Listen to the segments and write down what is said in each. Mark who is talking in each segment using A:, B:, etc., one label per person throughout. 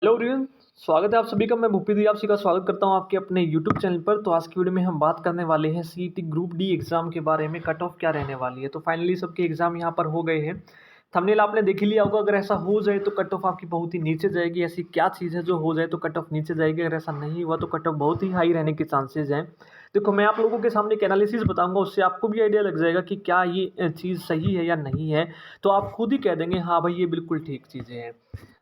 A: Hello everyone, स्वागत है आप सभी का। मैं भूपी दी आप सभी का स्वागत करता हूं आपके अपने यूट्यूब चैनल पर। तो आज की वीडियो में हम बात करने वाले हैं सीईटी ग्रुप डी एग्जाम के बारे में। कट ऑफ क्या रहने वाली है। तो फाइनली सबके एग्जाम यहां पर हो गए हैं। थंबनेल आपने देख ही लिया होगा। अगर ऐसा हो जाए तो कट ऑफ आपकी बहुत ही नीचे जाएगी। ऐसी क्या चीज़ है जो हो जाए तो कट ऑफ नीचे जाएगी? अगर ऐसा नहीं हुआ तो कट ऑफ बहुत ही हाई रहने के चांसेज हैं। देखो, मैं आप लोगों के सामने एक एनालिसिस बताऊंगा, उससे आपको भी आइडिया लग जाएगा कि क्या ये चीज़ सही है या नहीं है। तो आप खुद ही कह देंगे हाँ भाई ये बिल्कुल ठीक चीज़ें हैं।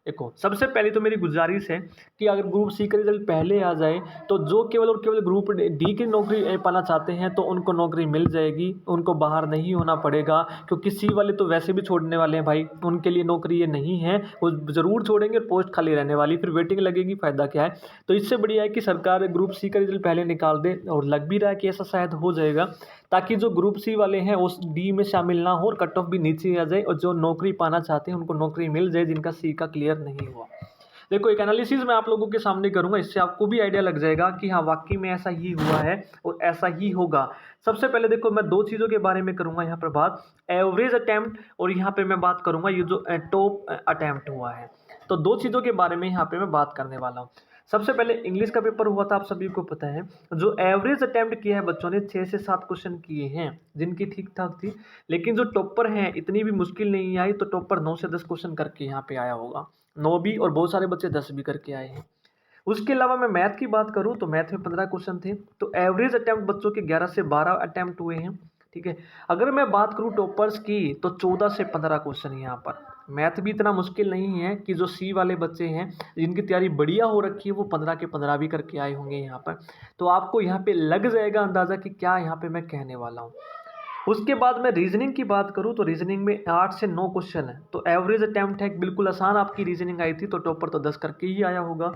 A: देखो, सबसे पहले तो मेरी गुजारिश है कि अगर ग्रुप सी का रिजल्ट पहले आ जाए तो जो केवल और केवल ग्रुप डी की नौकरी पाना चाहते हैं तो उनको नौकरी मिल जाएगी, उनको बाहर नहीं होना पड़ेगा। क्योंकि सी वाले तो वैसे भी छोड़ने वाले हैं भाई, उनके लिए नौकरी ये नहीं है। वो ज़रूर छोड़ेंगे, पोस्ट खाली रहने वाली, फिर वेटिंग लगेगी, फ़ायदा क्या है। तो इससे बढ़िया है कि सरकार ग्रुप सी का रिजल्ट पहले निकाल दे, और लग भी रहा है कि ऐसा शायद हो जाएगा, ताकि जो ग्रुप सी वाले हैं उस डी में शामिल ना हो और कट ऑफ भी नीचे आ जाए, और जो नौकरी पाना चाहते हैं उनको नौकरी मिल जाए जिनका सी का क्लियर नहीं हुआ। देखो, एक एनालिसिस मैं आप लोगों के सामने करूंगा, इससे आपको भी आइडिया लग जाएगा कि हाँ वाकई में ऐसा ही हुआ है और ऐसा ही होगा। सबसे पहले देखो, मैं दो चीज़ों के बारे में करूंगा यहाँ पर बात, एवरेज अटेम्प्ट और यहाँ पे मैं बात करूंगा ये जो टॉप अटेम्प्ट हुआ है। तो दो चीज़ों के बारे में यहाँ पे मैं बात करने वाला हूँ। सबसे पहले इंग्लिश का पेपर हुआ था, आप सभी को पता है। जो एवरेज अटेम्प्ट किया है बच्चों ने 6 से 7 क्वेश्चन किए हैं जिनकी ठीक ठाक थी। लेकिन जो टॉपर हैं इतनी भी मुश्किल नहीं आई, तो टॉपर 9 से 10 क्वेश्चन करके यहाँ पे आया होगा। 9 भी, और बहुत सारे बच्चे 10 भी करके आए हैं। उसके अलावा मैं मैथ की बात करूं तो मैथ में 15 क्वेश्चन थे। तो एवरेज अटेम्प्ट बच्चों के 11 से 12 अटेम्प्ट हुए हैं। ठीक है, अगर मैं बात करूं टॉपर्स की तो 14 से 15 क्वेश्चन यहाँ पर। मैथ भी इतना मुश्किल नहीं है कि जो सी वाले बच्चे हैं जिनकी तैयारी बढ़िया हो रखी है वो 15 के 15 भी करके आए होंगे यहाँ पर। तो आपको यहाँ पे लग जाएगा अंदाज़ा कि क्या यहाँ पे मैं कहने वाला हूँ। उसके बाद मैं रीजनिंग की बात करूं तो रीजनिंग में 8 से 9 क्वेश्चन है। तो एवरेज अटेम्प्ट है, बिल्कुल आसान आपकी रीजनिंग आई थी, तो टॉपर तो 10 करके ही आया होगा।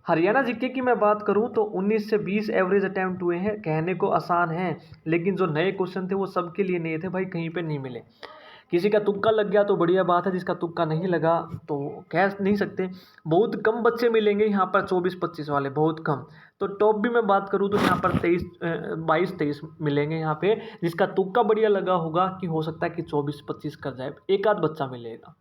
A: हरियाणा जीके की मैं बात करूं तो 19 से 20 एवरेज अटेम्प्ट हुए हैं। कहने को आसान है, लेकिन जो नए क्वेश्चन थे वो सबके लिए नए थे भाई, कहीं पे नहीं मिले। किसी का तुक्का लग गया तो बढ़िया बात है, जिसका तुक्का नहीं लगा तो कह नहीं सकते। बहुत कम बच्चे मिलेंगे यहाँ पर 24-25 वाले, बहुत कम। तो टॉप भी मैं बात करूँ तो यहाँ पर 22-23 मिलेंगे यहाँ पे, जिसका तुक्का बढ़िया लगा होगा कि हो सकता है कि 24-25 कर जाए, एक आध बच्चा मिलेगा।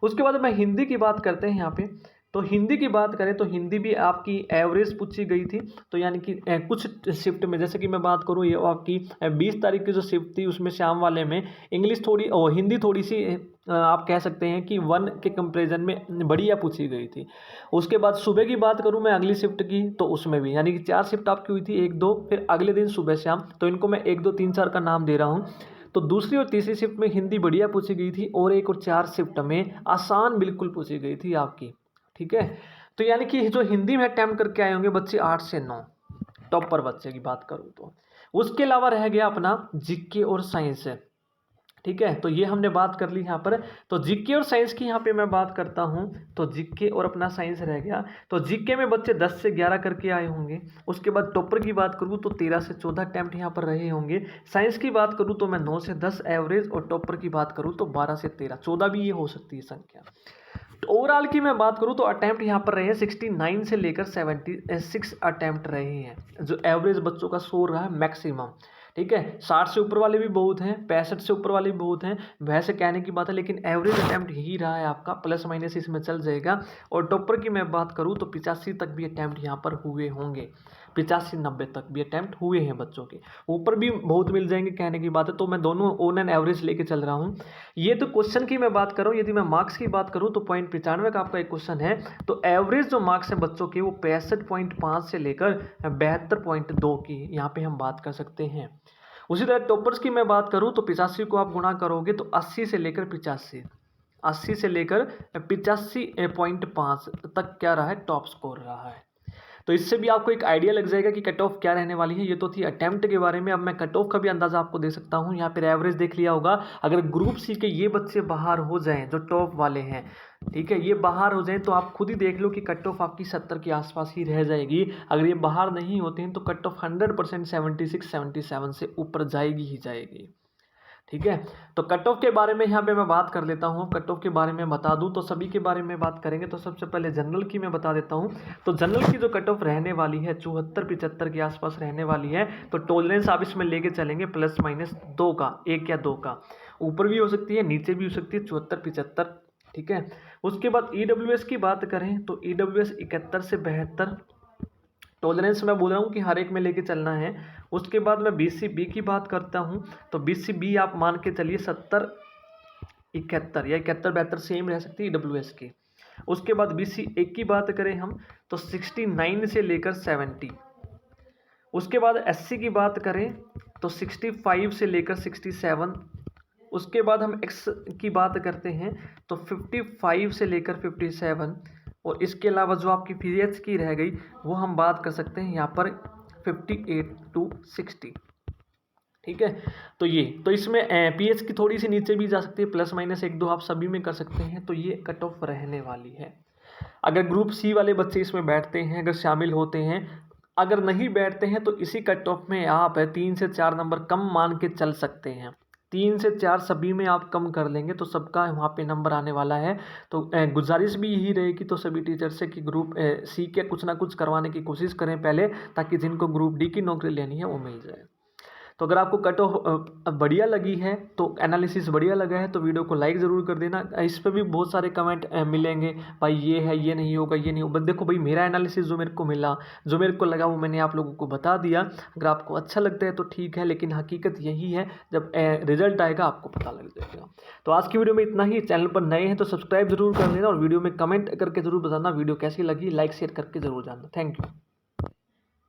A: उसके बाद मैं हिंदी की बात करते हैं यहाँ पे। तो हिंदी की बात करें तो हिंदी भी आपकी एवरेज पूछी गई थी। तो यानी कि कुछ शिफ्ट में, जैसे कि मैं बात करूँ ये आपकी 20 तारीख की जो शिफ्ट थी उसमें शाम वाले में इंग्लिश थोड़ी और हिंदी थोड़ी सी आप कह सकते हैं कि 1 के कंपैरिजन में बढ़िया पूछी गई थी। उसके बाद सुबह की बात करूँ मैं अगली शिफ्ट की, तो उसमें भी यानी कि 4 शिफ्ट आपकी हुई थी, 1-2 फिर अगले दिन सुबह शाम। तो इनको मैं 1-2-3-4 का नाम दे रहा हूँ। तो दूसरी और तीसरी शिफ्ट में हिंदी बढ़िया पूछी गई थी, और 1 और 4 शिफ्ट में आसान बिल्कुल पूछी गई थी आपकी। ठीक है, तो यानी कि जो हिंदी में अटैम्प्ट करके आए होंगे बच्चे 8 से 9, टॉपर बच्चे की बात करूँ तो। उसके अलावा रह गया अपना जीके और साइंस। ठीक है, तो ये हमने बात कर ली यहाँ पर। तो जीके और साइंस की यहाँ पे मैं बात करता हूँ। तो जीके और अपना साइंस रह गया। तो जीके में बच्चे 10 से 11 करके आए होंगे। उसके बाद टॉपर की बात करूँ तो 13 से 14 अटैम्प्ट यहाँ पर रहे होंगे। साइंस की बात करूँ तो मैं 9 से 10 एवरेज, और टॉपर की बात करूँ तो 12 से 13, 14 भी ये हो सकती है संख्या। ओवरऑल की मैं बात करूं तो अटैम्प्ट यहाँ पर रहे हैं 69 से लेकर 76 अटैम्प्ट रहे हैं, जो एवरेज बच्चों का स्कोर रहा है मैक्सिमम। ठीक है, 60 से ऊपर वाले भी बहुत हैं, 65 से ऊपर वाले भी बहुत हैं, वैसे कहने की बात है, लेकिन एवरेज अटैम्प्ट ही रहा है आपका, प्लस माइनस इसमें चल जाएगा। और टॉपर की मैं बात करूँ तो 85 तक भी अटैम्प्ट यहाँ पर हुए होंगे, 85-90 तक भी अटैम्प्ट हुए हैं बच्चों के। ऊपर भी बहुत मिल जाएंगे, कहने की बात है। तो मैं दोनों ऑन एंड एवरेज लेके चल रहा हूँ। ये तो क्वेश्चन की मैं बात करूँ। यदि मैं मार्क्स की बात करूँ तो 95 का आपका एक क्वेश्चन है। तो एवरेज जो मार्क्स हैं बच्चों के वो 65.5 से लेकर 72.2 की यहाँ पे हम बात कर सकते हैं। उसी तरह टॉपर्स की मैं बात करूँ तो 85 को आप गुणा करोगे तो 80 से लेकर 85, 80 से लेकर 85.5 तक क्या रहा है, टॉप स्कोर रहा है। तो इससे भी आपको एक आइडिया लग जाएगा कि कट ऑफ क्या रहने वाली है। ये तो थी अटेम्प्ट के बारे में। अब मैं कट ऑफ का भी अंदाजा आपको दे सकता हूँ। यहाँ पर एवरेज देख लिया होगा। अगर ग्रुप सी के ये बच्चे बाहर हो जाएं जो टॉप वाले हैं, ठीक है, ये बाहर हो जाएं, तो आप खुद ही देख लो कि कट ऑफ आपकी 70 के आसपास ही रह जाएगी। अगर ये बाहर नहीं होते हैं तो कट ऑफ 100% 76-77 से ऊपर जाएगी ही जाएगी। ठीक है, तो कट ऑफ के बारे में यहाँ पे मैं बात कर लेता हूँ। कट ऑफ के बारे में बता दूँ तो सभी के बारे में बात करेंगे। तो सबसे पहले जनरल की मैं बता देता हूँ। तो जनरल की जो कट ऑफ रहने वाली है 74-75 के आसपास रहने वाली है। तो टॉलरेंस आप इसमें लेके चलेंगे प्लस माइनस 2 का, 1 या 2 का। ऊपर भी हो सकती है, नीचे भी हो सकती है, 74-75। ठीक है, उसके बाद EWS की बात करें तो EWS 71 से 72, टॉलरेंस मैं बोल रहा हूँ कि हर एक में लेके चलना है। उसके बाद मैं BCB की बात करता हूँ तो BCB आप मान के चलिए 70 71 या 71 72 सेम रह सकती है EWS की। उसके बाद BCA की बात करें हम तो 69 से लेकर 70। उसके बाद SC की बात करें तो 65 से लेकर 67। उसके बाद हम X की बात करते हैं तो 55 से लेकर 57। और इसके अलावा जो आपकी पीरियड्स की रह गई वो हम बात कर सकते हैं यहाँ पर 58 to 60। ठीक है, तो इसमें PH की थोड़ी सी नीचे भी जा सकती है, प्लस माइनस 1 2 आप सभी में कर सकते हैं। तो ये कट ऑफ रहने वाली है। अगर ग्रुप C वाले बच्चे इसमें बैठते हैं, अगर शामिल होते हैं, अगर नहीं बैठते हैं तो इसी कट ऑफ में आप 3 से 4 नंबर कम मान के चल सकते हैं। 3 से 4 सभी में आप कम कर लेंगे तो सबका वहाँ पे नंबर आने वाला है। तो गुजारिश भी यही रहेगी तो सभी टीचर से कि ग्रुप C के कुछ ना कुछ करवाने की कोशिश करें पहले, ताकि जिनको ग्रुप D की नौकरी लेनी है वो मिल जाए। तो अगर आपको कट ऑफ बढ़िया लगी है तो एनालिसिस बढ़िया लगा है तो वीडियो को लाइक ज़रूर कर देना। इस पर भी बहुत सारे कमेंट मिलेंगे, भाई ये है, ये नहीं होगा, ये नहीं होगा। देखो भाई, मेरा एनालिसिस जो मेरे को मिला, जो मेरे को लगा वो मैंने आप लोगों को बता दिया। अगर आपको अच्छा लगता है तो ठीक है, लेकिन हकीकत यही है, जब रिजल्ट आएगा आपको पता लग जाएगा। तो आज की वीडियो में इतना ही। चैनल पर नए हैं तो सब्सक्राइब जरूर कर लेना और वीडियो में कमेंट करके जरूर बताना वीडियो कैसी लगी, लाइक शेयर करके जरूर जानना। Thank you.